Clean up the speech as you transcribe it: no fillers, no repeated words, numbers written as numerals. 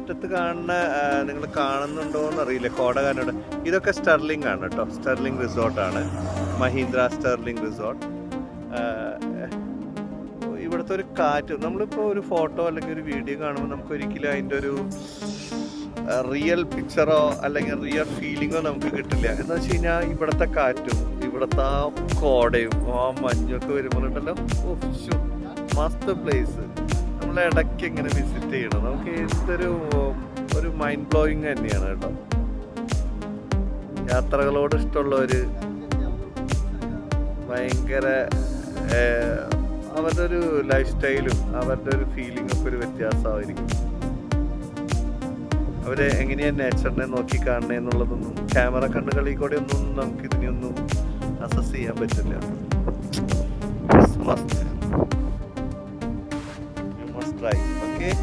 അറ്റത്ത് കാണുന്ന നിങ്ങൾ കാണുന്നുണ്ടോ എന്നറിയില്ല, കോടകാനോട്. ഇതൊക്കെ സ്റ്റെർലിംഗ് ആണ് കേട്ടോ, സ്റ്റെർലിംഗ് റിസോർട്ടാണ്, മഹീന്ദ്ര സ്റ്റെർലിംഗ് റിസോർട്ട്. ഇവിടുത്തെ ഒരു കാറ്റ്, നമ്മളിപ്പോൾ ഒരു ഫോട്ടോ അല്ലെങ്കിൽ ഒരു വീഡിയോ കാണുമ്പോൾ നമുക്ക് ഒരിക്കലും അതിൻ്റെ ഒരു റിയൽ പിക്ചറോ അല്ലെങ്കിൽ റിയൽ ഫീലിങ്ങോ നമുക്ക് കിട്ടില്ല. എന്ന് വെച്ച് കഴിഞ്ഞാൽ ഇവിടുത്തെ കാറ്റും ഇവിടുത്തെ ആ കോടയും ആ മഞ്ഞൊക്കെ വരുമ്പോഴുണ്ടല്ലോ, മസ്ത് പ്ലേസ്. നമ്മൾ ഇടയ്ക്ക് ഇങ്ങനെ വിസിറ്റ് ചെയ്യണം. നമുക്ക് എന്തൊരു ഒരു മൈൻഡ് ബ്ലോയിങ് തന്നെയാണ് കേട്ടോ. യാത്രകളോട് ഇഷ്ടമുള്ളവർ ഭയങ്കര അവരുടെ ഒരു ലൈഫ് സ്റ്റൈലും അവരുടെ ഒരു ഫീലിംഗ് ഒക്കെ ഒരു വ്യത്യാസമായിരിക്കും. അവരെ എങ്ങനെയാണ് നേച്ചറിനെ നോക്കി കാണണേ എന്നുള്ളതൊന്നും ക്യാമറ കണ്ണുകളിൽ കൂടെ ഒന്നും നമുക്ക് ഇതിനെയൊന്നും അസസ് ചെയ്യാൻ പറ്റില്ല. You must try, okay?